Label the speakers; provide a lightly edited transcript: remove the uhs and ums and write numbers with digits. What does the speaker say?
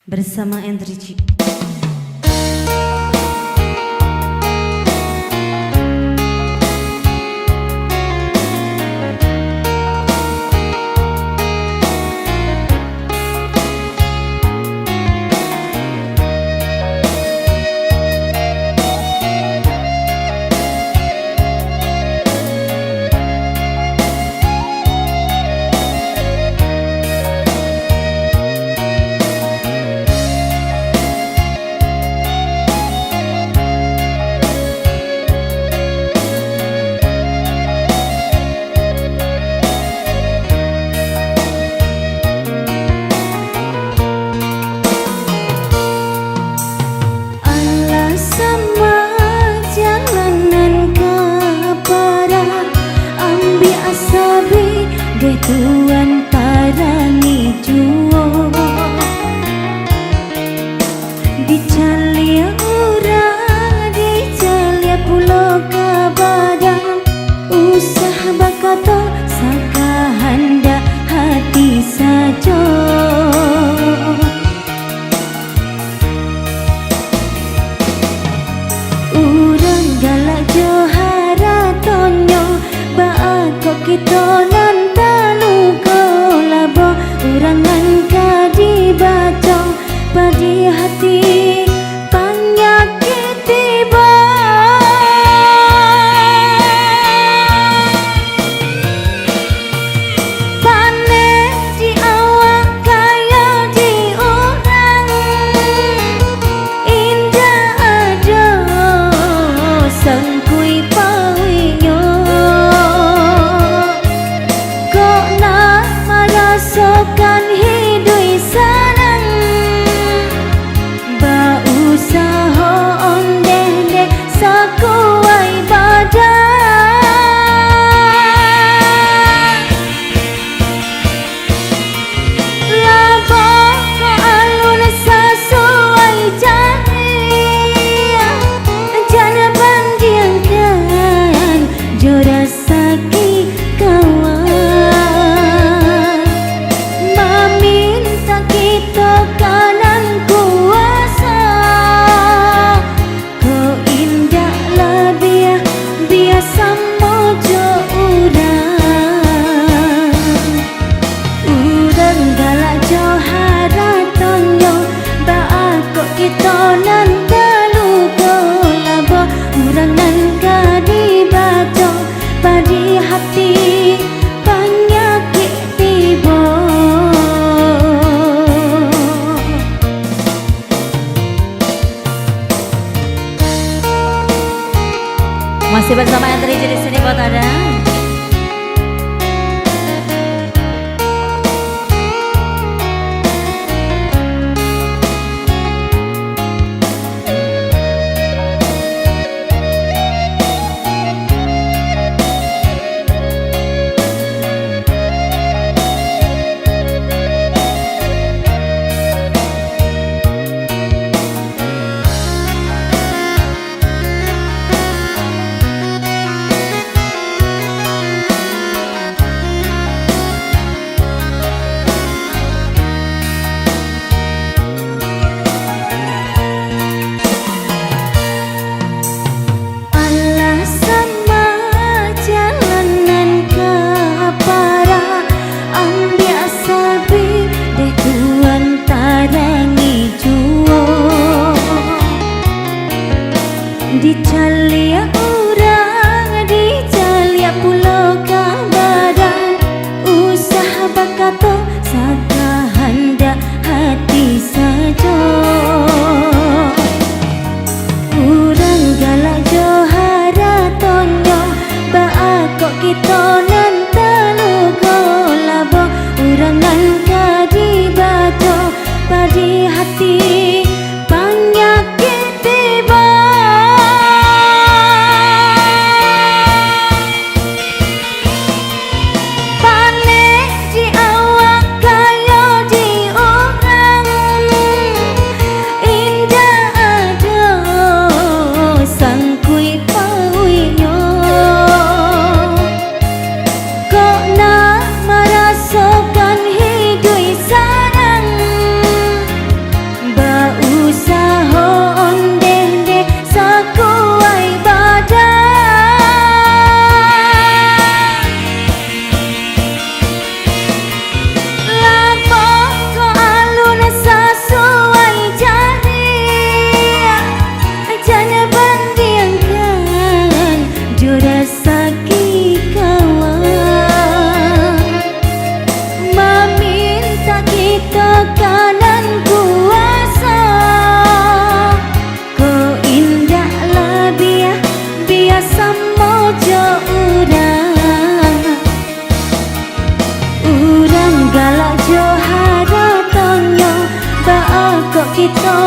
Speaker 1: bersama Enrici. Tuan parangi juo dicalia urang dicalia pulau kabadan usah bakato sakahanda hati sajo urang galak johara tonyo baako kita urangan kadi bacong padi hati penyakit tiba panen di awak kaya di orang indah ada sengkui pawinyo kok nak merasakan hidui sarang ba usaha ondeh-deh sakuai badan labo ko alun sesuai jana bandiangkan jora sakit kawan kanan kuasa kau indah lebih biasa mojo urang galak johara tonyo baako kita nan telugo labo urangan kadi baco padi hati penyakit tiba. Masih bersama Enrici di sini buat Anda. itu